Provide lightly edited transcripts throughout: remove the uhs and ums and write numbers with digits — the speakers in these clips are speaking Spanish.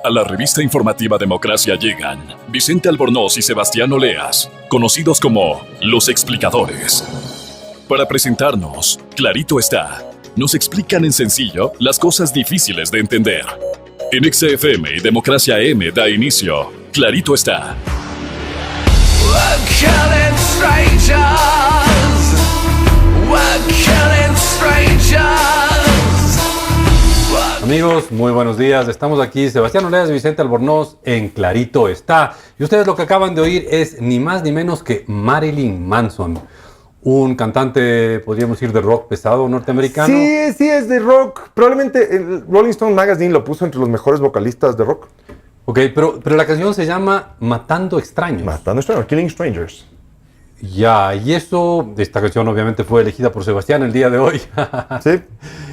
A la revista informativa Democracia llegan Vicente Albornoz y Sebastián Oleas, conocidos como Los Explicadores. Para presentarnos, clarito está, nos explican en sencillo las cosas difíciles de entender. En XFM y Democracia M da inicio, clarito está. Amigos, muy buenos días. Estamos aquí, Sebastián Oleas y Vicente Albornoz, en Clarito Está. Y ustedes lo que acaban de oír es ni más ni menos que Marilyn Manson, un cantante, podríamos decir, de rock pesado norteamericano. Sí, es de rock. Probablemente el Rolling Stone Magazine lo puso entre los mejores vocalistas de rock. Ok, pero la canción se llama Matando Extraños. Matando Extraños, Killing Strangers. Ya, y esta canción obviamente fue elegida por Sebastián el día de hoy. Sí,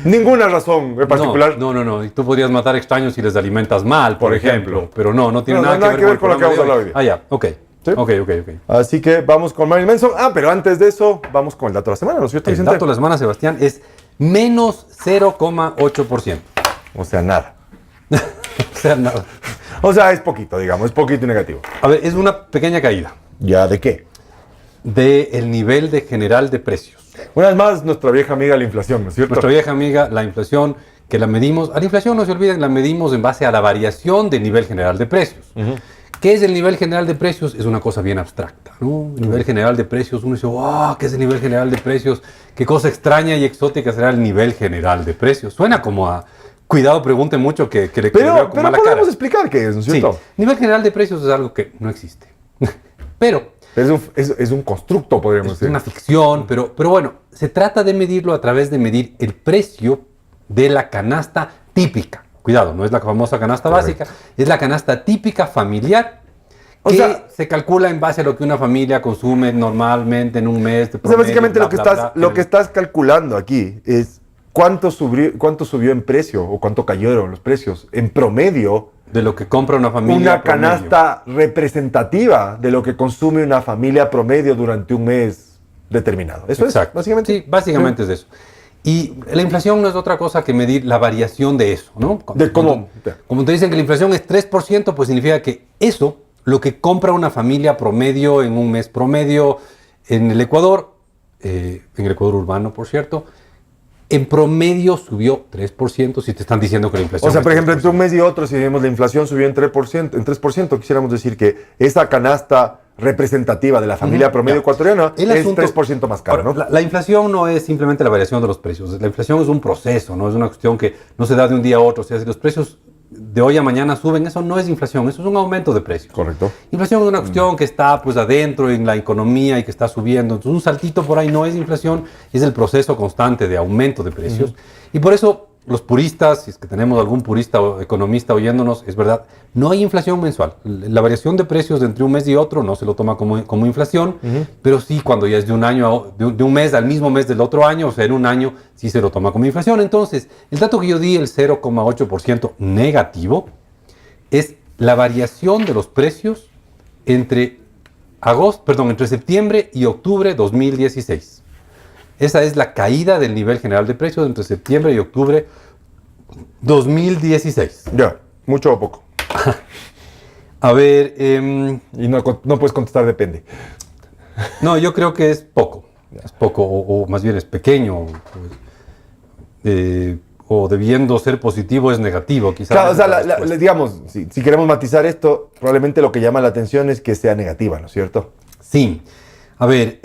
ninguna razón en particular. No. Y tú podrías matar extraños si les alimentas mal, por ejemplo. Pero no tiene nada que ver con lo que vamos a hablar hoy día. Ah, ya, ok. ¿Sí? Ok. Así que vamos con Marilyn Manson. Pero antes de eso, vamos con el dato de la semana, ¿no es cierto, El Vicente? dato de la semana, Sebastián, es menos 0,8%. O sea, nada. O sea, nada. O sea, es poquito, digamos, es poquito y negativo. A ver, es una pequeña caída ¿Ya de qué? del nivel de general de precios. Una vez más, nuestra vieja amiga la inflación, ¿no es cierto? Nuestra vieja amiga, la inflación, que la medimos, a la inflación no se olviden, la medimos en base a la variación del nivel general de precios. ¿Qué es el nivel general de precios? Es una cosa bien abstracta, ¿no? El nivel general de precios, uno dice, wow, ¿qué es el nivel general de precios? ¿Qué cosa extraña y exótica será el nivel general de precios? Suena como a, cuidado, pregunten mucho que le veo con mala cara. Pero podemos explicar qué es, ¿no es cierto? Sí, nivel general de precios es algo que no existe. Pero es un constructo, podríamos decir. es una ficción, pero bueno, se trata de medirlo a través de medir el precio de la canasta típica. Cuidado, no es la famosa canasta básica, es la canasta típica familiar que se calcula en base a lo que una familia consume normalmente en un mes. De promedio, Básicamente lo que bla. estás calculando aquí es cuánto subió en precio o cuánto cayeron los precios en promedio de lo que compra una familia una promedio. Canasta representativa de lo que consume una familia promedio durante un mes determinado. Eso Exacto. es, básicamente. Sí, básicamente es eso. Y la inflación no es otra cosa que medir la variación de eso, ¿no? Como te dicen que la inflación es 3%, pues significa que eso, lo que compra una familia promedio en un mes promedio en el Ecuador urbano, por cierto, en promedio subió 3%, si te están diciendo que la inflación... O sea, por ejemplo, 3%. entre un mes y otro, si vemos la inflación subió en 3%, quisiéramos decir que esa canasta representativa de la familia promedio ecuatoriana es 3% más cara, ¿no? La inflación no es simplemente la variación de los precios. La inflación es un proceso, no es una cuestión que no se da de un día a otro. O sea, si los precios de hoy a mañana suben, eso no es inflación, eso es un aumento de precios. Correcto. Inflación es una cuestión que está pues adentro en la economía y que está subiendo. Entonces un saltito por ahí no es inflación, es el proceso constante de aumento de precios. Y por eso los puristas, si es que tenemos algún purista o economista oyéndonos, es verdad, no hay inflación mensual. La variación de precios entre un mes y otro no se lo toma como inflación, pero sí cuando ya es de un año, de un mes al mismo mes del otro año, o sea, en un año sí se lo toma como inflación. Entonces, el dato que yo di, el 0,8% negativo, es la variación de los precios entre septiembre y octubre 2016. Esa es la caída del nivel general de precios entre septiembre y octubre 2016. Ya, mucho o poco. A ver... Y no puedes contestar depende. No, yo creo que es poco. Es poco, o más bien es pequeño. O debiendo ser positivo es negativo, quizás. Claro, o sea, digamos, si queremos matizar esto, probablemente lo que llama la atención es que sea negativa, ¿no es cierto? Sí. A ver...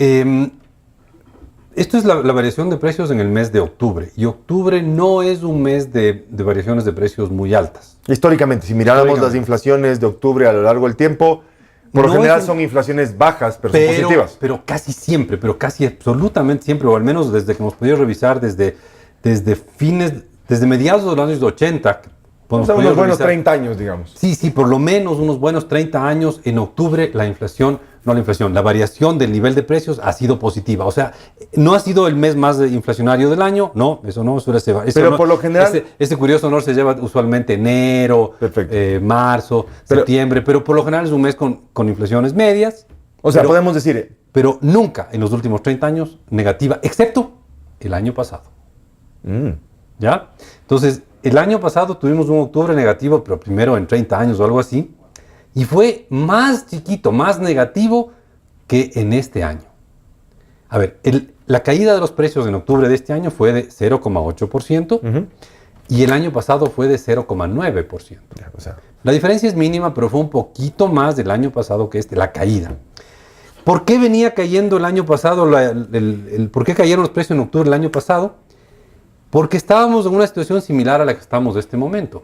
esto es la variación de precios en el mes de octubre. Y octubre no es un mes de variaciones de precios muy altas. Históricamente, si miráramos las inflaciones de octubre a lo largo del tiempo, por lo general son inflaciones bajas, pero son positivas. Pero casi siempre, casi absolutamente siempre, o al menos desde que hemos podido revisar desde mediados de los años 80. O sea, unos buenos 30 años, digamos. Sí, por lo menos unos buenos 30 años. En octubre la variación del nivel de precios ha sido positiva. O sea, no ha sido el mes más inflacionario del año, no, eso no. Pero por lo general... Este curioso honor se lleva usualmente enero, marzo, septiembre, pero por lo general es un mes con inflaciones medias. O sea, podemos decir... Pero nunca en los últimos 30 años negativa, excepto el año pasado. ¿Ya? Entonces... el año pasado tuvimos un octubre negativo, pero primero en 30 años o algo así, y fue más chiquito, más negativo que en este año. A ver, la caída de los precios en octubre de este año fue de 0,8%, y el año pasado fue de 0,9%. O sea, la diferencia es mínima, pero fue un poquito más del año pasado que la caída. ¿Por qué venía cayendo el año pasado? ¿Por qué cayeron los precios en octubre del año pasado? Porque estábamos en una situación similar a la que estamos en este momento.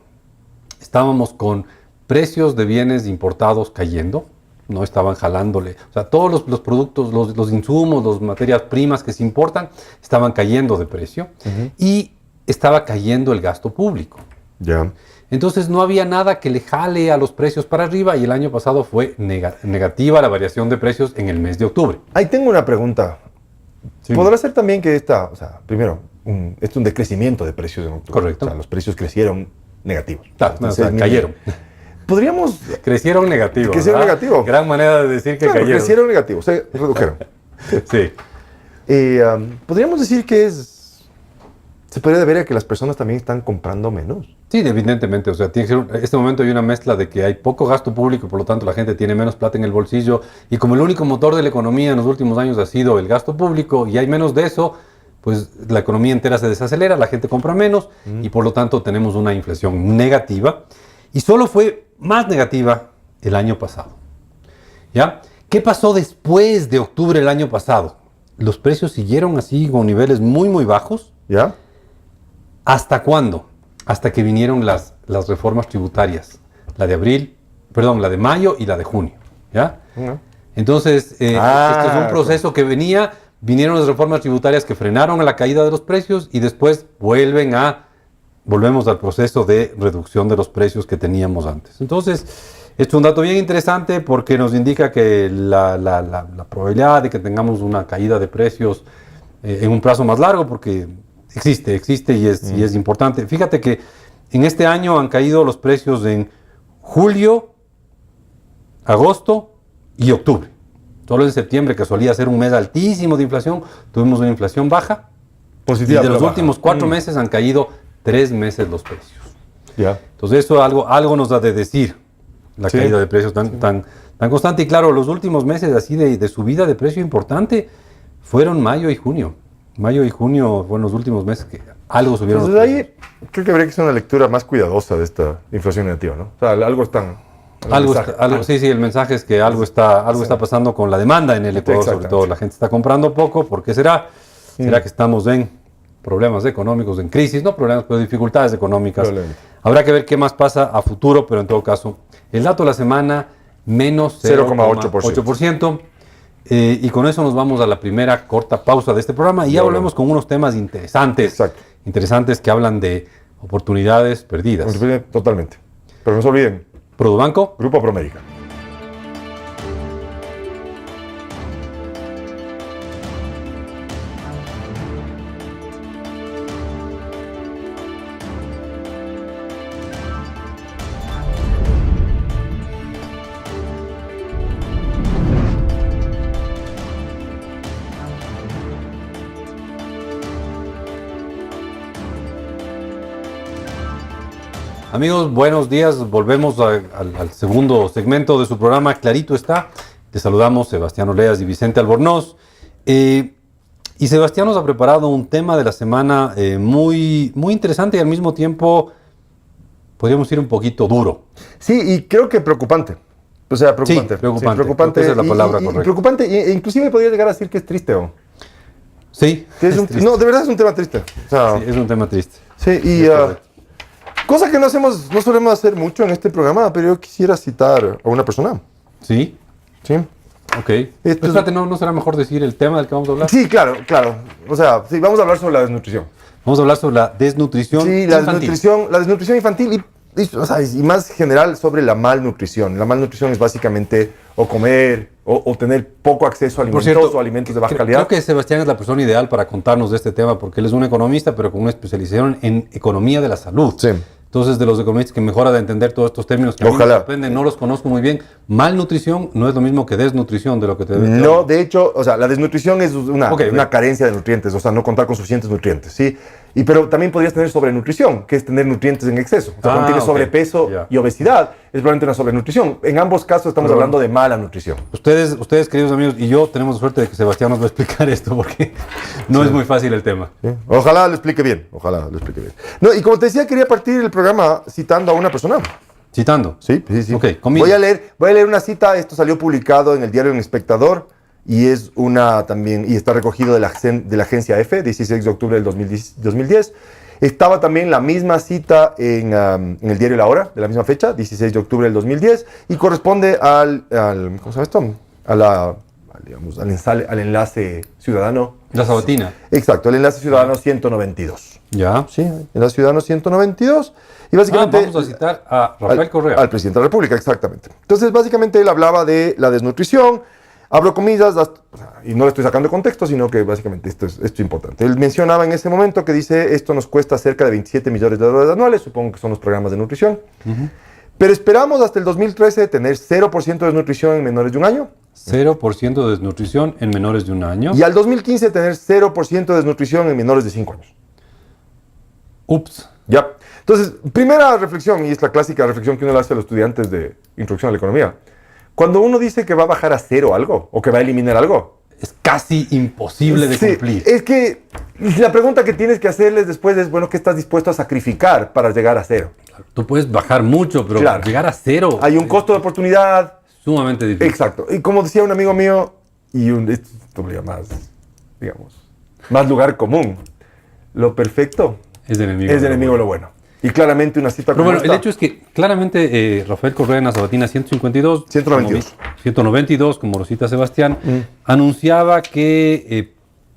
Estábamos con precios de bienes importados cayendo, no estaban jalándole. O sea, todos los productos, los insumos, las materias primas que se importan estaban cayendo de precio y estaba cayendo el gasto público. Ya. Entonces no había nada que le jale a los precios para arriba y el año pasado fue negativa la variación de precios en el mes de octubre. Ahí tengo una pregunta. Sí. ¿Podrá ser también que primero, esto es un decrecimiento de precios en octubre? Correcto. O sea, los precios crecieron negativos. Claro, cayeron. Podríamos... Crecieron negativos. Crecieron negativos. Gran manera de decir que cayeron. Crecieron negativos, se redujeron. Sí. Podríamos decir que se podría deber a que las personas también están comprando menos. Sí, evidentemente. O sea, en este momento hay una mezcla de que hay poco gasto público y por lo tanto la gente tiene menos plata en el bolsillo. Y como el único motor de la economía en los últimos años ha sido el gasto público y hay menos de eso, pues la economía entera se desacelera, la gente compra menos y por lo tanto tenemos una inflación negativa. Y solo fue más negativa el año pasado. ¿Ya? ¿Qué pasó después de octubre del año pasado? Los precios siguieron así con niveles muy, muy bajos. ¿Ya? ¿Hasta cuándo? Hasta que vinieron las reformas tributarias. La de mayo y la de junio. ¿Ya? Entonces, esto es un proceso que vinieron las reformas tributarias que frenaron a la caída de los precios y después volvemos al proceso de reducción de los precios que teníamos antes. Entonces, esto es un dato bien interesante porque nos indica que la probabilidad de que tengamos una caída de precios en un plazo más largo, porque existe y es importante. Fíjate que en este año han caído los precios en julio, agosto y octubre. Solo en septiembre, que solía ser un mes altísimo de inflación, tuvimos una inflación baja. Positiva, y de los últimos 4 meses han caído 3 meses los precios. Ya. Entonces eso algo nos da de decir, la caída de precios tan constante. Y claro, los últimos meses así de subida de precio importante fueron mayo y junio. Mayo y junio fueron los últimos meses que algo subieron. Entonces ahí creo que habría que hacer una lectura más cuidadosa de esta inflación negativa, ¿no? O sea, algo están... el mensaje es que algo está pasando con la demanda en el Ecuador, sobre todo. La gente está comprando poco. ¿Por qué será? ¿Será que estamos en problemas económicos, en crisis? No problemas, pero dificultades económicas. Habrá que ver qué más pasa a futuro, pero en todo caso, el dato de la semana, menos 0,8%. Y con eso nos vamos a la primera corta pausa de este programa y ya volvemos con unos temas interesantes que hablan de oportunidades perdidas. Totalmente. Pero no se olviden. Produbanco. Grupo Promérica. Amigos, buenos días. Volvemos al segundo segmento de su programa Clarito Está. Te saludamos Sebastián Oleas y Vicente Albornoz. Y Sebastián nos ha preparado un tema de la semana muy, muy interesante y al mismo tiempo podríamos ir un poquito duro. Sí, y creo que preocupante. O sea, preocupante. Sí, preocupante. Sí, preocupante. Esa es la palabra correcta. Preocupante, e inclusive podría llegar a decir que es triste. Sí. No, de verdad es un tema triste. O sea, sí, es un tema triste. Sí, y cosa que no solemos hacer mucho en este programa, pero yo quisiera citar a una persona. ¿Sí? Sí. Ok. Espérate, ¿no será mejor decir el tema del que vamos a hablar? Sí, claro. O sea, sí, vamos a hablar sobre la desnutrición. Vamos a hablar sobre la desnutrición infantil. La desnutrición infantil y más general sobre la malnutrición. La malnutrición es básicamente o comer o tener poco acceso a alimentos o alimentos de baja calidad. Creo que Sebastián es la persona ideal para contarnos de este tema porque él es un economista, pero con una especialización en economía de la salud. Sí. Entonces, de los economistas que mejor ha de entender todos estos términos que a mí me sorprenden, no los conozco muy bien. Malnutrición no es lo mismo que desnutrición de lo que te debe. No, de hecho, o sea, la desnutrición es una carencia de nutrientes, o sea, no contar con suficientes nutrientes, ¿sí? Pero también podrías tener sobrenutrición, que es tener nutrientes en exceso. O sea, cuando tienes sobrepeso y obesidad, es probablemente una sobrenutrición. En ambos casos estamos hablando de mala nutrición. Ustedes, queridos amigos, y yo tenemos suerte de que Sebastián nos va a explicar esto, porque no es muy fácil el tema. Sí. Ojalá lo explique bien, No, y como te decía, quería partir el programa citando a una persona. ¿Citando? Sí. Ok, voy a leer una cita. Esto salió publicado en el diario El Espectador y es y está recogido de la agencia EFE, 16 de octubre del 2010. Estaba también la misma cita en el diario La Hora, de la misma fecha, 16 de octubre del 2010, y corresponde ¿cómo se llama esto? Al enlace ciudadano. La Sabatina. Exacto, el enlace ciudadano 192. Ya. Sí, el enlace ciudadano 192. Y básicamente, vamos a citar a Rafael Correa. Al presidente de la República, exactamente. Entonces, básicamente, él hablaba de la desnutrición, abro comillas, y no le estoy sacando contexto, sino que básicamente esto es importante. Él mencionaba en ese momento que dice, esto nos cuesta cerca de 27 millones de dólares anuales, supongo que son los programas de nutrición. Pero esperamos hasta el 2013 tener 0% de desnutrición en menores de un año. 0% de desnutrición en menores de un año. Y al 2015 tener 0% de desnutrición en menores de 5 años. Ups. Ya. Entonces, primera reflexión, y es la clásica reflexión que uno le hace a los estudiantes de Introducción a la Economía. Cuando uno dice que va a bajar a cero algo, o que va a eliminar algo, es casi imposible de cumplir. Es que la pregunta que tienes que hacerles después es, bueno, ¿qué estás dispuesto a sacrificar para llegar a cero? Tú puedes bajar mucho, pero llegar a cero... Hay un costo de oportunidad. Sumamente difícil. Exacto. Y como decía un amigo mío, y esto más lugar común, lo perfecto es enemigo de lo bueno. Y claramente una cita pero bueno, el hecho es que claramente Rafael Correa en la Sabatina 192, como lo cita Sebastián, anunciaba que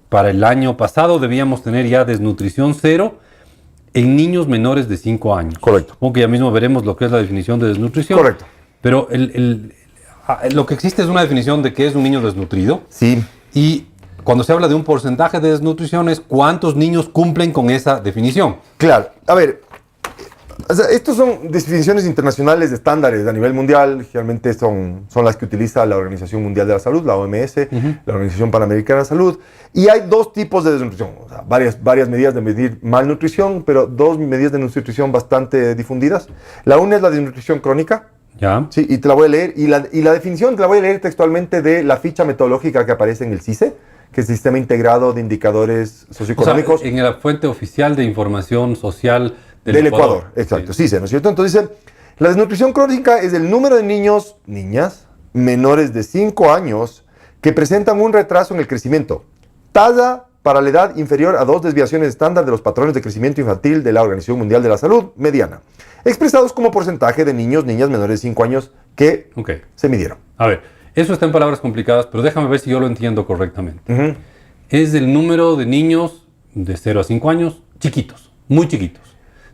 para el año pasado debíamos tener ya desnutrición cero en niños menores de 5 años. Correcto. Supongo que ya mismo veremos lo que es la definición de desnutrición. Correcto. Pero lo que existe es una definición de qué es un niño desnutrido. Sí. Y cuando se habla de un porcentaje de desnutrición es cuántos niños cumplen con esa definición. Claro. A ver, estos son definiciones internacionales de estándares a nivel mundial. Generalmente son las que utiliza la Organización Mundial de la Salud, la OMS, la Organización Panamericana de Salud. Y hay dos tipos de desnutrición. O sea, varias medidas de medir malnutrición, pero dos medidas de desnutrición bastante difundidas. La una es la desnutrición crónica. Ya. Sí, y te la voy a leer. Y la definición te la voy a leer textualmente de la ficha metodológica que aparece en el CICE, que es el Sistema Integrado de Indicadores Socioeconómicos. O sea, en la fuente oficial de información social del Ecuador. Exacto, sí, ¿no es cierto? Entonces dice, la desnutrición crónica es el número de niños, niñas, menores de 5 años que presentan un retraso en el crecimiento. Talla para la edad inferior a 2 desviaciones estándar de los patrones de crecimiento infantil de la Organización Mundial de la Salud, mediana, expresados como porcentaje de niños, niñas menores de 5 años que se midieron. A ver, eso está en palabras complicadas, pero déjame ver si yo lo entiendo correctamente. Es el número de niños de 0 a 5 años chiquitos, muy chiquitos.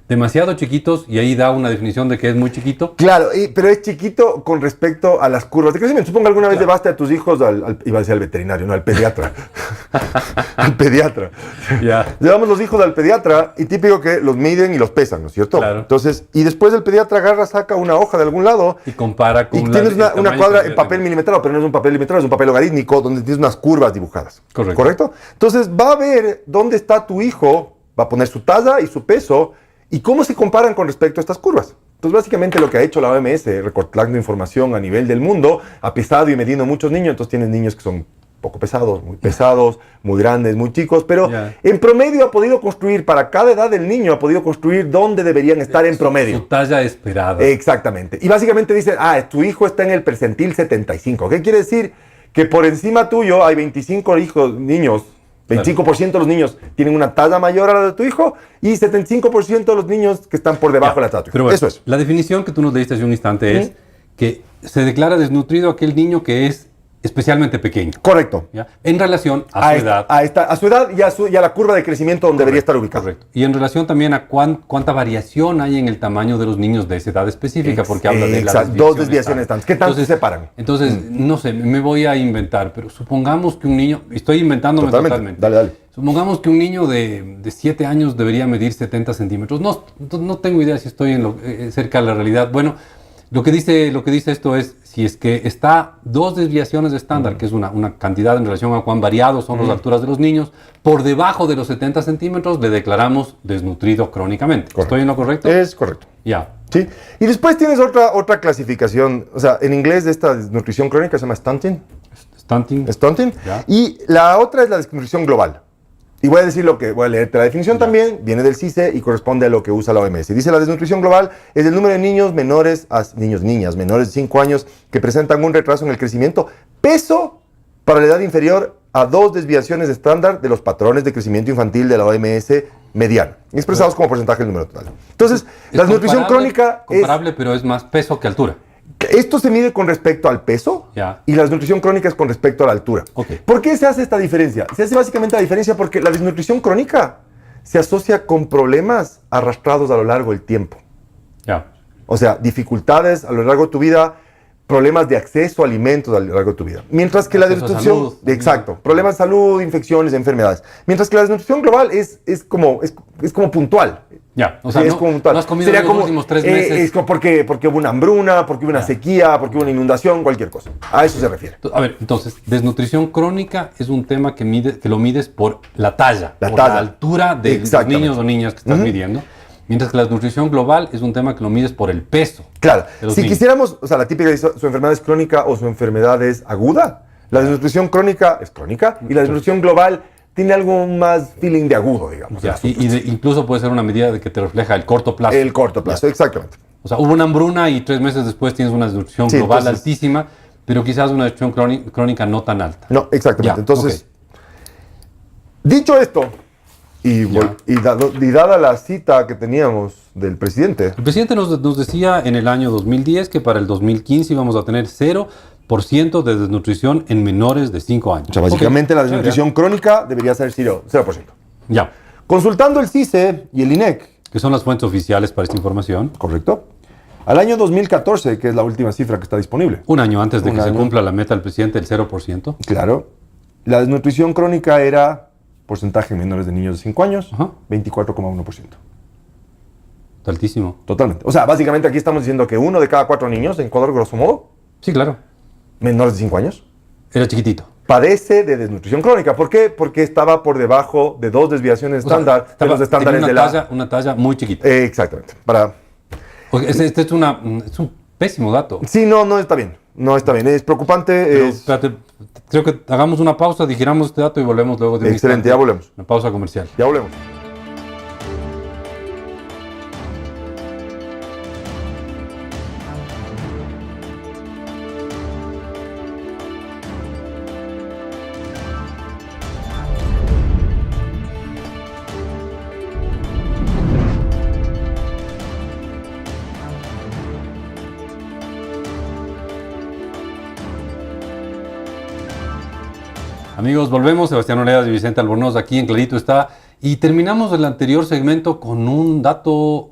Demasiado chiquitos, y ahí da una definición de que es muy chiquito. Claro, pero es chiquito con respecto a las curvas de crecimiento. Supongo que alguna vez llevaste a tus hijos iba a decir al veterinario, no, al pediatra. Al pediatra. Yeah. Llevamos los hijos al pediatra y típico que los miden y los pesan, ¿no es cierto? Claro. Entonces, y después el pediatra saca una hoja de algún lado y compara con y tienes una cuadra en papel milimetrado, pero no es un papel milimetrado, es un papel logarítmico donde tienes unas curvas dibujadas. ¿Correcto? Entonces va a ver dónde está tu hijo, va a poner su talla y su peso y cómo se comparan con respecto a estas curvas. Entonces, básicamente lo que ha hecho la OMS, recopilando información a nivel del mundo, ha pesado y medido muchos niños. Entonces, tienes niños que son poco pesados, muy grandes, muy chicos, pero en promedio ha podido construir, para cada edad del niño, ha podido construir dónde deberían estar en promedio. Su talla esperada. Exactamente. Y básicamente dice, tu hijo está en el percentil 75. ¿Qué quiere decir? Que por encima tuyo hay 25 niños, 25% de los niños tienen una talla mayor a la de tu hijo y 75% de los niños que están por debajo de la talla. Pero eso es. La definición que tú nos leíste hace un instante es que se declara desnutrido aquel niño que es especialmente pequeño. Correcto. ¿Ya? En relación a su edad. A su edad y a la curva de crecimiento donde debería estar ubicado. Correcto. Y en relación también a cuánta variación hay en el tamaño de los niños de esa edad específica, porque habla de las dos desviaciones tantas. ¿Qué tanto se separan? Entonces, no sé, me voy a inventar, pero supongamos que un niño, estoy inventándome totalmente. Dale. Supongamos que un niño de 7 años debería medir 70 centímetros. No tengo idea si estoy cerca de la realidad. Bueno, Lo que dice esto es, si es que está 2 desviaciones de estándar, que es una cantidad en relación a cuán variados son las alturas de los niños, por debajo de los 70 centímetros le declaramos desnutrido crónicamente. Correcto. ¿Estoy en lo correcto? Es correcto. Ya. Sí. Y después tienes otra clasificación, o sea, en inglés de esta desnutrición crónica se llama stunting. Stunting. Ya. Y la otra es la desnutrición global. Y voy a leerte la definición también, viene del CICE y corresponde a lo que usa la OMS. Dice: la desnutrición global es el número de niños menores de 5 años que presentan un retraso en el crecimiento, peso para la edad inferior a 2 desviaciones de estándar de los patrones de crecimiento infantil de la OMS mediano, expresados como porcentaje del número total. Entonces, la desnutrición crónica es comparable, pero es más peso que altura. Esto se mide con respecto al peso y la desnutrición crónica es con respecto a la altura. Okay. ¿Por qué se hace esta diferencia? Se hace básicamente la diferencia porque la desnutrición crónica se asocia con problemas arrastrados a lo largo del tiempo. O sea, dificultades a lo largo de tu vida, problemas de acceso a alimentos a lo largo de tu vida. Mientras que la desnutrición... Exacto. Problemas de salud, infecciones, enfermedades. Mientras que la desnutrición global es como puntual. O sea, no has comido en los últimos 3 meses. Es porque hubo una hambruna, porque hubo una sequía, porque hubo una inundación, cualquier cosa. A eso se refiere. A ver, entonces, desnutrición crónica es un tema que lo mides por la talla, la altura de los niños o niñas que estás midiendo. Mientras que la desnutrición global es un tema que lo mides por el peso. Claro. Si quisiéramos, o sea, la típica dice su enfermedad es crónica o su enfermedad es aguda. La desnutrición crónica es crónica y la desnutrición global tiene algo más feeling de agudo, digamos. Incluso puede ser una medida de que te refleja el corto plazo. El corto plazo, exactamente. O sea, hubo una hambruna y 3 meses después tienes una desnutrición global altísima, pero quizás una desnutrición crónica no tan alta. No, exactamente. Entonces, dicho esto, y dada la cita que teníamos del presidente. El presidente nos decía en el año 2010 que para el 2015 íbamos a tener 0% de desnutrición en menores de 5 años. O sea, básicamente la desnutrición crónica debería ser 0%. Ya. Consultando el CICE y el INEC, que son las fuentes oficiales para esta información. Correcto. Al año 2014, que es la última cifra que está disponible. Un año antes de que se cumpla la meta del presidente del 0%. Claro. La desnutrición crónica era porcentaje en menores de niños de 5 años, 24,1%. Altísimo. Totalmente. O sea, básicamente aquí estamos diciendo que 1 de cada 4 niños en Ecuador, grosso modo, sí, claro, menores de 5 años, era chiquitito, padece de desnutrición crónica. ¿Por qué? Porque estaba por debajo de 2 desviaciones estándar de los estándares de una talla muy chiquita. Exactamente. Este es un pésimo dato. Sí, no está bien. No está bien. Es preocupante. Espérate, creo que hagamos una pausa, digiramos este dato y volvemos luego de Excelente, ya volvemos. Una pausa comercial. Ya volvemos. Amigos, volvemos. Sebastián Oleas y Vicente Albornoz aquí en Clarito Está. Y terminamos el anterior segmento con un dato...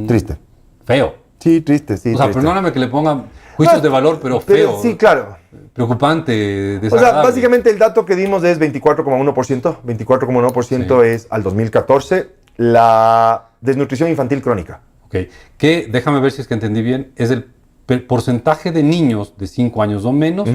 triste. Feo. Sí, triste, sí. O sea, perdóname que le ponga juicios de valor, pero feo. Sí, claro. Preocupante, desagradable. O sea, básicamente el dato que dimos es 24,1%. 24,1% es al 2014 la desnutrición infantil crónica. Ok. Que, déjame ver si es que entendí bien, es el porcentaje de niños de 5 años o menos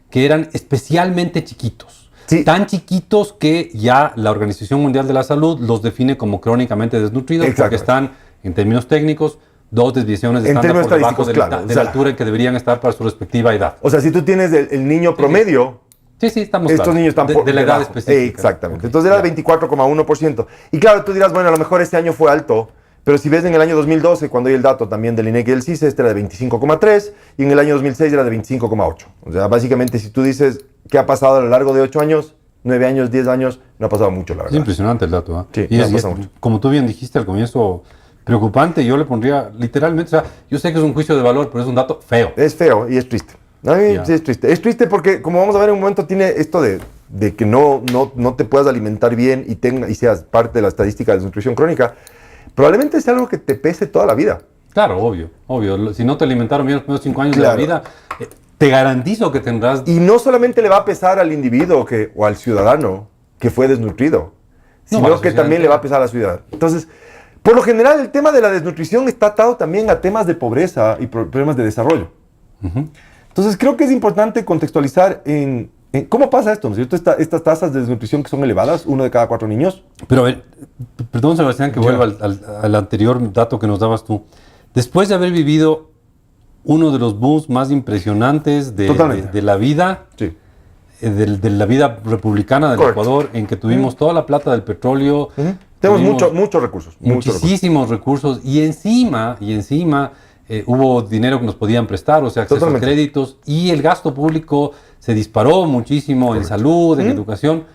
que eran especialmente chiquitos. Sí. Tan chiquitos que ya la Organización Mundial de la Salud los define como crónicamente desnutridos porque están, en términos técnicos, 2 desviaciones de estándar por debajo de la altura en que deberían estar para su respectiva edad. O sea, si tú tienes el niño promedio... Sí, estamos estos niños están de la edad específica. Exactamente. Entonces era 24,1%. Y claro, tú dirás, bueno, a lo mejor este año fue alto, pero si ves en el año 2012, cuando hay el dato también del INEC y del CICE, este era de 25,3 y en el año 2006 era de 25,8. O sea, básicamente si tú dices qué ha pasado a lo largo de 8 años, 9 años, 10 años, no ha pasado mucho, la verdad. Es impresionante el dato, ¿eh? Sí, y es, como tú bien dijiste al comienzo, preocupante. Yo le pondría literalmente, o sea, yo sé que es un juicio de valor, pero es un dato feo. Es feo y es triste. A mí sí es triste. Es triste porque, como vamos a ver en un momento, tiene esto de que no te puedas alimentar bien y seas parte de la estadística de desnutrición crónica. Probablemente sea algo que te pese toda la vida. Claro, obvio. Si no te alimentaron bien los primeros 5 años de la vida, te garantizo que tendrás... Y no solamente le va a pesar al individuo o al ciudadano que fue desnutrido, sino que también le va a pesar a la ciudad. Entonces, Por lo general, el tema de la desnutrición está atado también a temas de pobreza y problemas de desarrollo. Entonces, creo que es importante contextualizar en cómo pasa esto, ¿no es cierto? Estas tasas de desnutrición que son elevadas, 1 de cada 4 niños. Pero a ver, perdón, Sebastián, que vuelva al anterior dato que nos dabas tú. Después de haber vivido uno de los booms más impresionantes de la vida, sí, de la vida republicana del Ecuador, en que tuvimos toda la plata del petróleo. Tenemos muchos recursos. Muchísimos recursos. Y encima hubo dinero que nos podían prestar, o sea, acceso a créditos. Y el gasto público se disparó muchísimo en salud, en educación.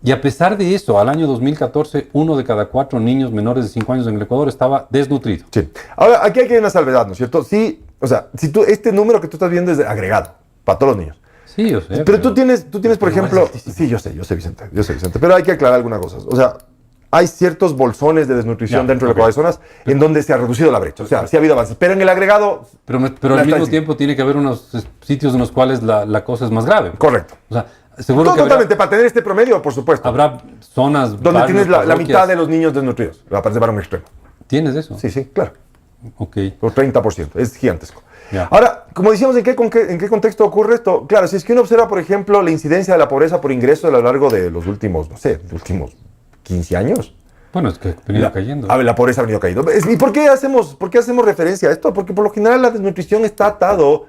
Y a pesar de eso, al año 2014, 1 de cada 4 niños menores de 5 años en el Ecuador estaba desnutrido. Sí. Ahora, aquí hay que una salvedad, ¿no es cierto? Sí, o sea, si este número que tú estás viendo es agregado para todos los niños. Sí, yo sé. Pero tú tienes, por ejemplo... Sí, yo sé, Vicente. Pero hay que aclarar algunas cosas. O sea, hay ciertos bolsones de desnutrición dentro de las zonas en donde se ha reducido la brecha. O sea, sí ha habido avances. Pero en el agregado... Pero al mismo tiempo tiene que haber unos sitios en los cuales la cosa es más grave. Correcto. O sea, seguro que totalmente, para tener este promedio, por supuesto. Habrá zonas... donde tienes la mitad de los niños desnutridos. Va a parecer para un extremo. ¿Tienes eso? Sí, claro. Ok. Por 30%. Es gigantesco. Ya. Ahora, como decíamos, ¿en qué contexto ocurre esto? Claro, si es que uno observa, por ejemplo, la incidencia de la pobreza por ingreso a lo largo de los últimos, 15 años. Bueno, es que ha venido cayendo. A ver, la pobreza ha venido cayendo. ¿Y por qué hacemos referencia a esto? Porque por lo general la desnutrición está atado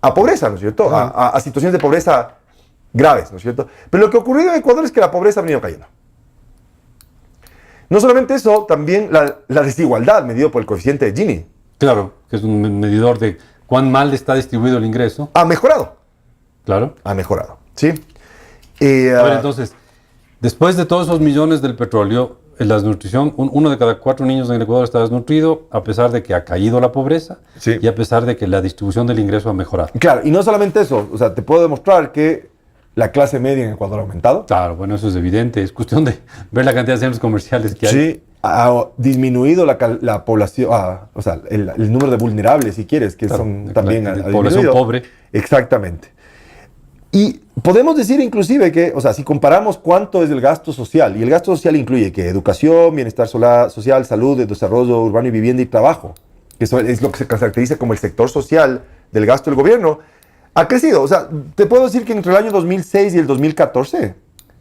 a pobreza, ¿no es cierto? A situaciones de pobreza graves, ¿no es cierto? Pero lo que ha ocurrido en Ecuador es que la pobreza ha venido cayendo. No solamente eso, también la desigualdad medido por el coeficiente de Gini. Claro, que es un medidor de cuán mal está distribuido el ingreso. Ha mejorado. Claro. Ha mejorado, ¿sí? A ver, entonces, después de todos esos millones del petróleo, la desnutrición, 1 de cada 4 niños en el Ecuador está desnutrido, a pesar de que ha caído la pobreza y a pesar de que la distribución del ingreso ha mejorado. Claro, y no solamente eso, o sea, te puedo demostrar que la clase media en Ecuador ha aumentado. Claro, bueno, eso es evidente, es cuestión de ver la cantidad de centros comerciales que hay. Sí, ha disminuido la población, o sea, el número de vulnerables, si quieres, que son también... La población pobre. Exactamente. Y podemos decir inclusive que, o sea, si comparamos cuánto es el gasto social, y el gasto social incluye que educación, bienestar social, salud, desarrollo urbano y vivienda y trabajo, que eso es lo que se caracteriza como el sector social del gasto del gobierno, ha crecido. O sea, te puedo decir que entre el año 2006 y el 2014,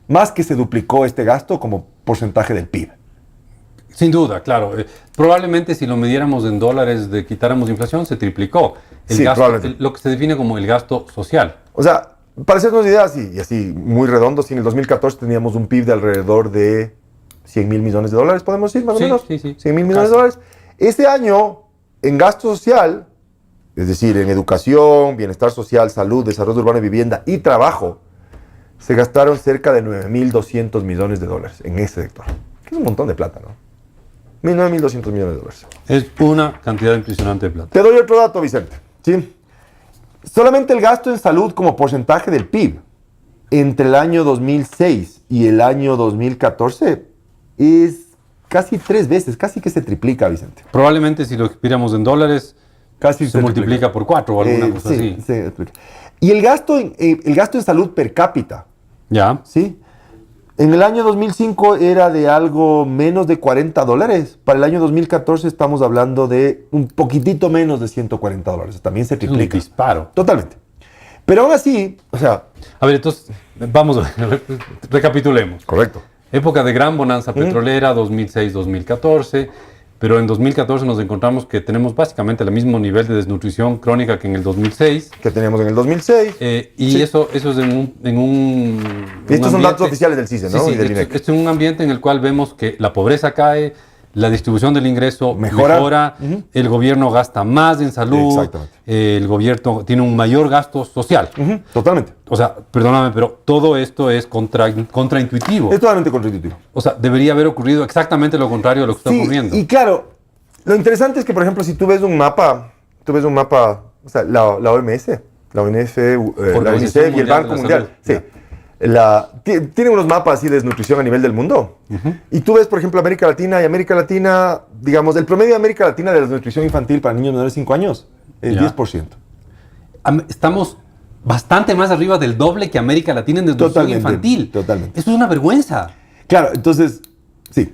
más que se duplicó este gasto como porcentaje del PIB. Sin duda, claro. Probablemente si lo midiéramos en dólares, quitáramos inflación, se triplicó. Lo que se define como el gasto social. O sea, para hacernos ideas, y así muy redondos, en el 2014 teníamos un PIB de alrededor de 100 mil millones de dólares, podemos decir, más o menos. Sí. 100 mil millones de dólares. Este año, en gasto social, es decir, en educación, bienestar social, salud, desarrollo urbano y vivienda y trabajo, se gastaron cerca de 9.200 millones de dólares en ese sector. Que es un montón de plata, ¿no? 9.200 millones de dólares. Es una cantidad impresionante de plata. Te doy otro dato, Vicente. ¿Sí? Solamente el gasto en salud como porcentaje del PIB entre el año 2006 y el año 2014 es casi 3 veces, casi que se triplica, Vicente. Probablemente si lo expidiéramos en dólares, casi se multiplica por 4 o alguna cosa así. Sí, y el gasto en salud per cápita. Ya. ¿Sí? En el año 2005 era de algo menos de $40. Para el año 2014 estamos hablando de un poquitito menos de $140. También se triplica. Es un disparo. Totalmente. Pero aún así, o sea... A ver, entonces, vamos a ver, recapitulemos. Correcto. Época de gran bonanza petrolera, 2006-2014. Pero en 2014 nos encontramos que tenemos básicamente el mismo nivel de desnutrición crónica que en el 2006. Que teníamos en el 2006. Eso es en un y estos son datos oficiales del CICE, ¿no? Sí, y del INEC. Esto es un ambiente en el cual vemos que la pobreza cae, la distribución del ingreso mejora, el gobierno gasta más en salud, el gobierno tiene un mayor gasto social. Totalmente. O sea, perdóname, pero todo esto es contraintuitivo. Es totalmente contraintuitivo. O sea, debería haber ocurrido exactamente lo contrario de lo que está ocurriendo. Y claro, lo interesante es que, por ejemplo, si tú ves un mapa, o sea, la OMS, la UNICEF y el Banco Mundial, tienen unos mapas así de desnutrición a nivel del mundo. Y tú ves, por ejemplo, América Latina, digamos, el promedio de América Latina de desnutrición infantil para niños menores de 5 años es 10%. Estamos bastante más arriba del doble que América Latina en desnutrición infantil. Totalmente. Eso es una vergüenza. Claro, entonces, sí,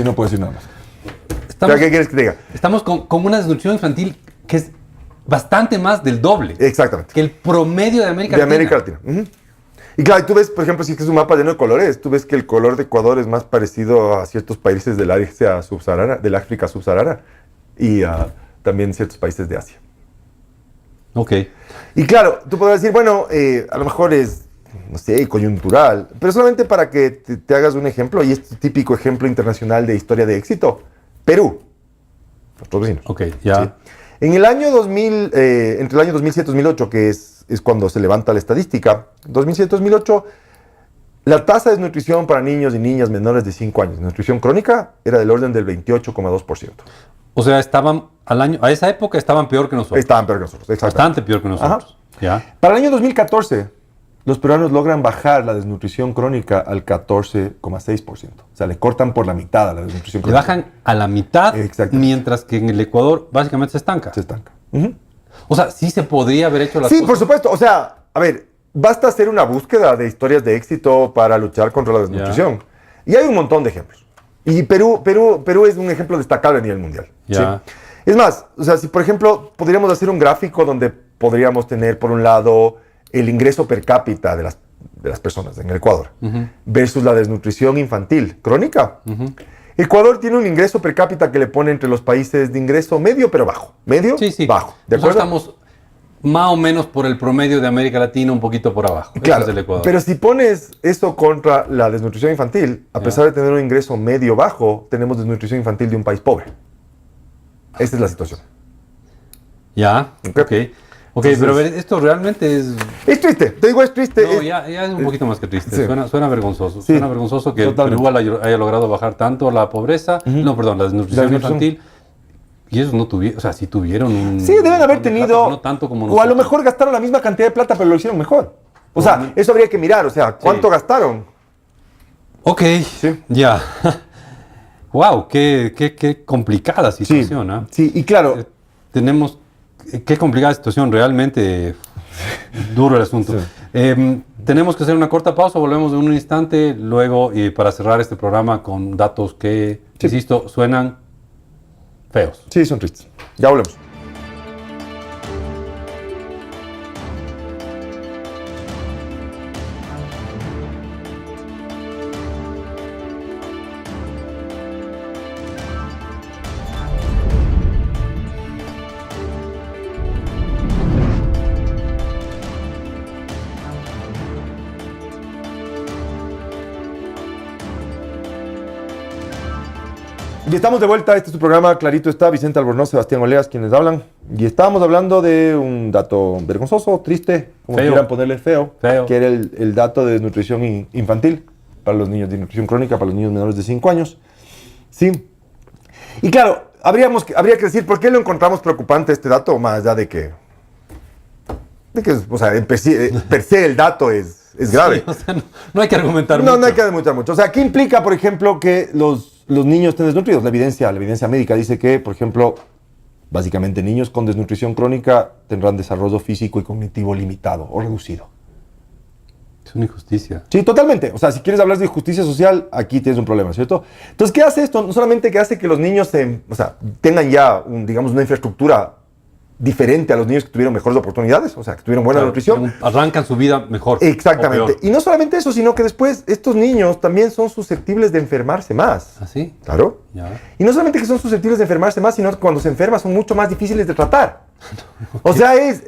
no puedo decir nada más. ¿Qué quieres que te diga? Estamos con una desnutrición infantil que es bastante más del doble. Exactamente. Que el promedio de América Latina. De América Latina. Uh-huh. Y claro, tú ves, por ejemplo, si es un mapa lleno de colores, tú ves que el color de Ecuador es más parecido a ciertos países del Asia subsahariana, del África subsahariana, y también ciertos países de Asia. Ok. Y claro, tú podrás decir, bueno, a lo mejor es, no sé, coyuntural, pero solamente para que te hagas un ejemplo, y es típico ejemplo internacional de historia de éxito, Perú, nuestros vecinos. Ok, ya. ¿Sí? En el año 2000, entre el año 2007 y 2008, que es cuando se levanta la estadística, 2007-2008, la tasa de desnutrición para niños y niñas menores de 5 años, desnutrición crónica, era del orden del 28,2%. O sea, a esa época estaban peor que nosotros. Estaban peor que nosotros, exactamente. Bastante peor que nosotros. ¿Ya? Para el año 2014, los peruanos logran bajar la desnutrición crónica al 14,6%. O sea, le cortan por la mitad a la desnutrición crónica. Le bajan a la mitad, mientras que en el Ecuador básicamente se estanca. Se estanca. Uh-huh. O sea, sí se podría haber hecho las cosas. Sí, por supuesto. O sea, a ver, basta hacer una búsqueda de historias de éxito para luchar contra la desnutrición. Y hay un montón de ejemplos. Y Perú es un ejemplo destacable a nivel mundial. ¿Sí? Es más, o sea, si por ejemplo podríamos hacer un gráfico donde podríamos tener por un lado el ingreso per cápita de las personas en el Ecuador versus la desnutrición infantil crónica. Ecuador tiene un ingreso per cápita que le pone entre los países de ingreso medio pero bajo. Medio, bajo. ¿De acuerdo? Estamos más o menos por el promedio de América Latina, un poquito por abajo. Claro, es el Ecuador. Pero si pones eso contra la desnutrición infantil, a pesar de tener un ingreso medio bajo, tenemos desnutrición infantil de un país pobre. Esta es la situación. Ya, ok. Entonces, pero a ver, esto realmente es... Es triste, te digo, es triste. No, ya es un poquito más que triste. Sí. Suena vergonzoso. Sí. Suena vergonzoso que Perú haya logrado bajar tanto la pobreza, la desnutrición infantil. Y ellos no tuvieron, o sea, sí tuvieron un... Sí, deben haber tenido... Plata, no tanto como nosotros. O a lo mejor gastaron la misma cantidad de plata, pero lo hicieron mejor. O sea, eso habría que mirar, o sea, ¿cuánto gastaron? Ok, ya. Wow, qué complicada situación, ¿ah? Sí, y claro... Tenemos... Qué complicada situación, realmente duro el asunto. Sí. Tenemos que hacer una corta pausa, volvemos en un instante, luego para cerrar este programa con datos que, insisto, suenan feos. Sí, son tristes. Ya volvemos. Y estamos de vuelta, este es tu programa, clarito está, Vicente Albornoz, Sebastián Oleas, quienes hablan. Y estábamos hablando de un dato vergonzoso, triste, como quieran ponerle feo, que era el dato de desnutrición infantil para los niños, de nutrición crónica para los niños menores de 5 años. Sí. Y claro, habría que decir, ¿por qué lo encontramos preocupante este dato? Más allá de que o sea, per se el dato es grave. Sí, o sea, no hay que argumentar mucho. No hay que argumentar mucho. O sea, ¿qué implica, por ejemplo, que los niños estén desnutridos? La evidencia médica dice que, por ejemplo, básicamente niños con desnutrición crónica tendrán desarrollo físico y cognitivo limitado o reducido. Es una injusticia. Sí, totalmente. O sea, si quieres hablar de justicia social, aquí tienes un problema, ¿cierto? Entonces, ¿qué hace esto? No solamente que hace que los niños tengan ya, digamos, una infraestructura diferente a los niños que tuvieron mejores oportunidades, o sea, que tuvieron buena nutrición. Arrancan su vida mejor. Exactamente. Y no solamente eso, sino que después estos niños también son susceptibles de enfermarse más. ¿Ah, sí? Claro. Ya. Y no solamente que son susceptibles de enfermarse más, sino que cuando se enferman son mucho más difíciles de tratar. O sea, es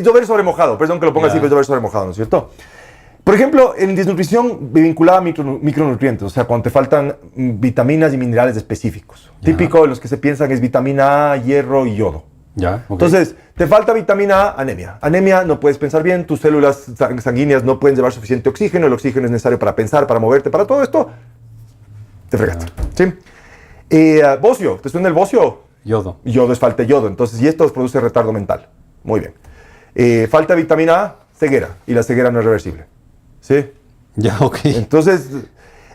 llover sobre mojado. Perdón que lo ponga así, pero es llover sobre mojado, ¿no es cierto? Por ejemplo, en desnutrición vinculada a micronutrientes, o sea, cuando te faltan vitaminas y minerales específicos. Típico de los que se piensan es vitamina A, hierro y yodo. Ya, okay. Entonces, te falta vitamina A, anemia. Anemia, no puedes pensar bien, tus células sanguíneas no pueden llevar suficiente oxígeno, el oxígeno es necesario para pensar, para moverte, para todo esto. Te fregaste. ¿Sí? Bocio, ¿te suena el bocio? Yodo. Yodo es falta de yodo, entonces, y esto produce retardo mental. Muy bien. Falta vitamina A, ceguera, y la ceguera no es reversible. ¿Sí? Ya, ok. Entonces...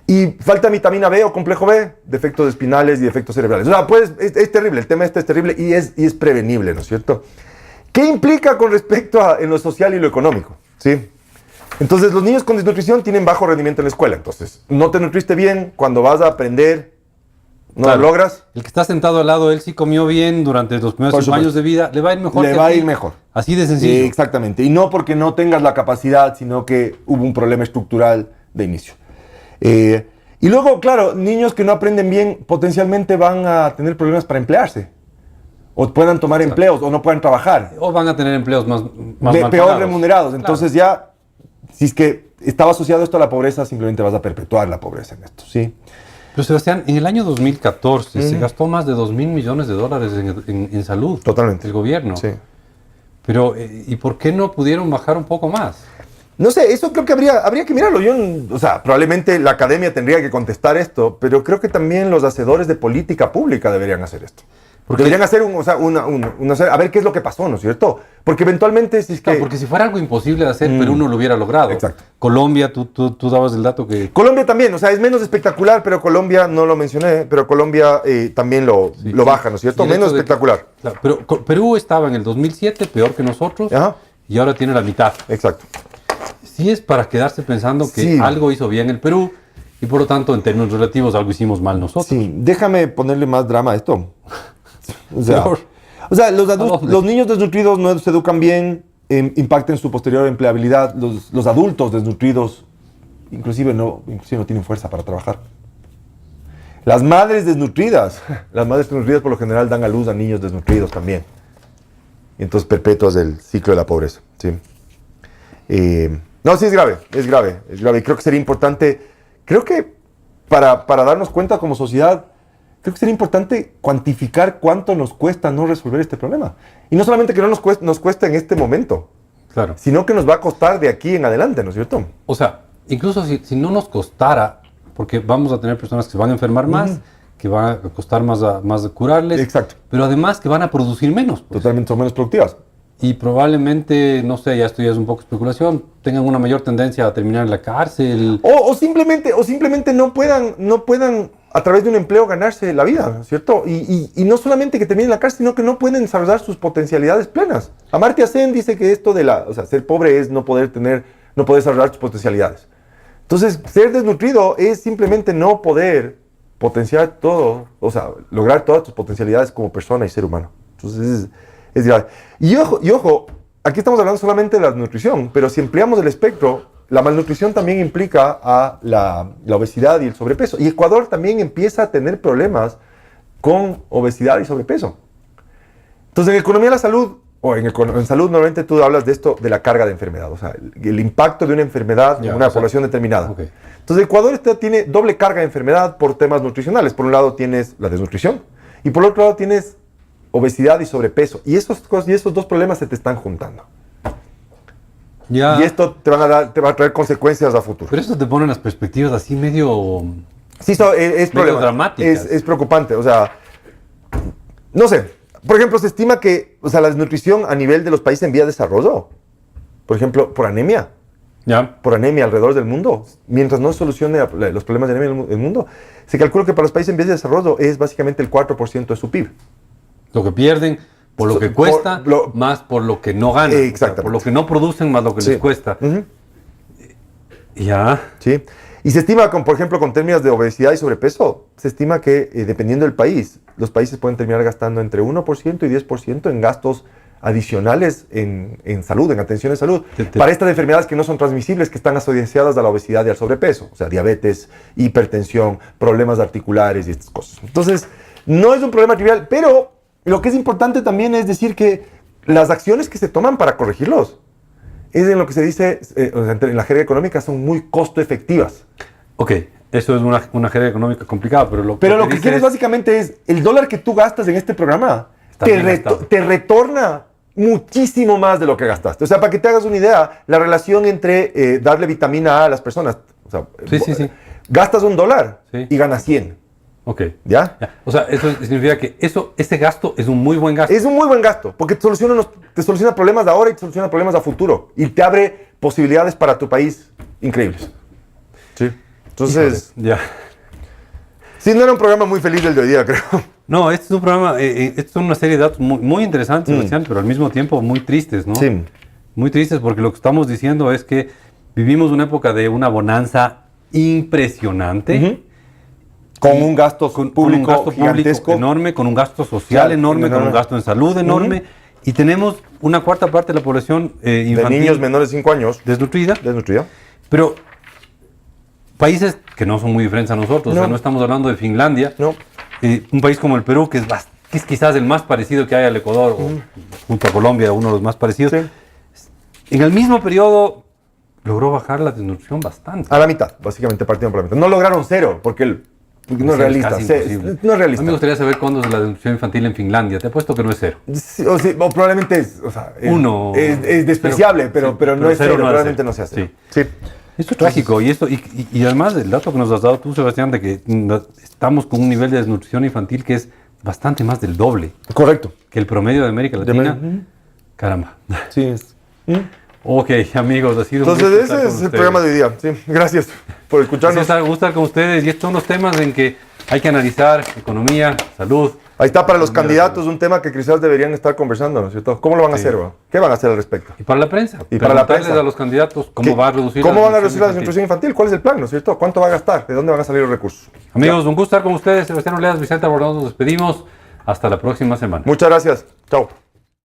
Y falta vitamina B o complejo B, defectos espinales y defectos cerebrales. O sea, pues es terrible, el tema este es terrible y es prevenible, ¿no es cierto? ¿Qué implica con respecto a en lo social y lo económico? ¿Sí? Entonces, los niños con desnutrición tienen bajo rendimiento en la escuela. Entonces, no te nutriste bien, cuando vas a aprender, no lo logras. El que está sentado al lado, él sí comió bien durante los primeros 5 años de vida, le va a ir mejor. Le va a ir mejor. Así de sencillo. Exactamente. Y no porque no tengas la capacidad, sino que hubo un problema estructural de inicio. Y luego, claro, niños que no aprenden bien potencialmente van a tener problemas para emplearse. O puedan tomar empleos o no puedan trabajar. O van a tener empleos más peor remunerados. Entonces ya, si es que estaba asociado esto a la pobreza, simplemente vas a perpetuar la pobreza en esto, ¿sí? Pero Sebastián, en el año 2014 se gastó más de $2.000 millones en salud. Totalmente. El gobierno. Sí. Pero, ¿y por qué no pudieron bajar un poco más? No sé, eso creo que habría que mirarlo. O sea, probablemente la academia tendría que contestar esto, pero creo que también los hacedores de política pública deberían hacer esto. Porque deberían hacer a ver qué es lo que pasó, ¿no es cierto? Porque eventualmente si es que... Claro, porque si fuera algo imposible de hacer, Perú no lo hubiera logrado. Exacto. Colombia, tú dabas el dato que... Colombia también, o sea, es menos espectacular, pero Colombia, no lo mencioné, pero Colombia también lo baja, ¿no es cierto? Menos espectacular. Claro, pero Perú estaba en el 2007 peor que nosotros. Ajá. Y ahora tiene la mitad. Exacto. Sí es para quedarse pensando que algo hizo bien el Perú y por lo tanto en términos relativos algo hicimos mal nosotros. Sí, déjame ponerle más drama a esto. O sea, los niños desnutridos no se educan bien, impactan su posterior empleabilidad. Los adultos desnutridos inclusive no tienen fuerza para trabajar. Las madres desnutridas por lo general dan a luz a niños desnutridos también. Y entonces perpetuas el ciclo de la pobreza. ¿Sí? No, sí es grave. Y creo que sería importante, creo que para darnos cuenta como sociedad, creo que sería importante cuantificar cuánto nos cuesta no resolver este problema. Y no solamente que no nos cuesta en este momento, claro, sino que nos va a costar de aquí en adelante, ¿no es cierto? O sea, incluso si no nos costara, porque vamos a tener personas que se van a enfermar más, que van a costar más de curarles. Exacto. Pero además que van a producir menos. Pues. Totalmente son menos productivas. Y probablemente, no sé, ya esto ya es un poco especulación, tengan una mayor tendencia a terminar en la cárcel. O simplemente no puedan a través de un empleo ganarse la vida, ¿cierto? Y no solamente que terminen en la cárcel, sino que no pueden desarrollar sus potencialidades plenas. Amartya Sen dice que esto de ser pobre es no poder desarrollar tus potencialidades. Entonces, ser desnutrido es simplemente no poder potenciar todo, o sea, lograr todas tus potencialidades como persona y ser humano. Entonces, es grave. Y ojo, aquí estamos hablando solamente de la nutrición, pero si ampliamos el espectro, la malnutrición también implica a la obesidad y el sobrepeso. Y Ecuador también empieza a tener problemas con obesidad y sobrepeso. Entonces, en economía de la salud, o en salud normalmente tú hablas de esto, de la carga de enfermedad, o sea, el impacto de una enfermedad en una población determinada. Okay. Entonces, Ecuador tiene doble carga de enfermedad por temas nutricionales. Por un lado tienes la desnutrición y por otro lado tienes obesidad y sobrepeso. Y esos dos problemas se te están juntando. Ya. Y esto te va a traer consecuencias a futuro. Pero esto te pone en las perspectivas así medio... Sí, es medio dramáticas. Es preocupante. O sea, no sé. Por ejemplo, se estima que la desnutrición a nivel de los países en vía de desarrollo, por ejemplo, por anemia. Ya. Por anemia alrededor del mundo, mientras no solucione los problemas de anemia en el mundo, se calcula que para los países en vías de desarrollo es básicamente el 4% de su PIB. Lo que pierden por lo que cuesta, más por lo que no ganan. Exactamente. O sea, por lo que no producen, más lo que les cuesta. Ya. Sí. Y se estima, por ejemplo, con términos de obesidad y sobrepeso, se estima que dependiendo del país, los países pueden terminar gastando entre 1% y 10% en gastos adicionales en salud, en atención de salud, para estas enfermedades que no son transmisibles, que están asociadas a la obesidad y al sobrepeso, o sea, diabetes, hipertensión, problemas articulares y estas cosas. Entonces, no es un problema trivial, pero lo que es importante también es decir que las acciones que se toman para corregirlos, es en lo que se dice, en la jerga económica, son muy costo efectivas. Ok, eso es una jerga económica complicada, pero lo que quieres básicamente es, el dólar que tú gastas en este programa te retorna muchísimo más de lo que gastaste. O sea, para que te hagas una idea, la relación entre darle vitamina A a las personas, o sea, sí. Gastas $1 y ganas 100. Ok. ¿Ya? O sea, eso significa que ese gasto es un muy buen gasto. Es un muy buen gasto, porque te soluciona problemas de ahora y te soluciona problemas a futuro. Y te abre posibilidades para tu país increíbles. Sí. Entonces... Ya. Sí, no era un programa muy feliz el de hoy día, creo. No, este es un programa, es una serie de datos muy interesantes, Sebastián, pero al mismo tiempo muy tristes, ¿no? Sí. Muy tristes porque lo que estamos diciendo es que vivimos una época de una bonanza impresionante. Con un gasto público gigantesco. Enorme, con un gasto social enorme, con un gasto en salud enorme. Y tenemos una cuarta parte de la población infantil. De niños menores de 5 años. Desnutrida. Pero países que no son muy diferentes a nosotros. O sea, no estamos hablando de Finlandia. No. Un país como el Perú, que es quizás el más parecido que hay al Ecuador, o junto a Colombia, uno de los más parecidos. Sí. En el mismo periodo logró bajar la desnutrición bastante. A la mitad, básicamente partieron por la mitad. No lograron cero, porque no es realista. No es realista. A mí me gustaría saber cuándo es la desnutrición infantil en Finlandia. Te apuesto que no es cero. Sí, o probablemente es despreciable, pero no es cero. Probablemente no sea cero. Sí. Esto es trágico. Y además el dato que nos has dado tú, Sebastián, de que estamos con un nivel de desnutrición infantil que es bastante más del doble. Correcto. Que el promedio de América Latina. Caramba. Sí, es. Ok, amigos, ha sido entonces ese es el programa de hoy día. Sí, gracias por escucharnos. Me gusta estar con ustedes y estos son los temas en que hay que analizar: economía, salud. Ahí está para los candidatos un tema que quizás deberían estar conversando, ¿no es cierto? ¿Cómo lo van a hacer? ¿Va? ¿Qué van a hacer al respecto? Y para la prensa. Y para la prensa. A los candidatos cómo van a reducir la desnutrición infantil. ¿Cuál es el plan, no es cierto? ¿Cuánto va a gastar? ¿De dónde van a salir los recursos? Amigos, un gusto estar con ustedes. Sebastián Oleas, Vicente Albornoz, nos despedimos. Hasta la próxima semana. Muchas gracias. Chao.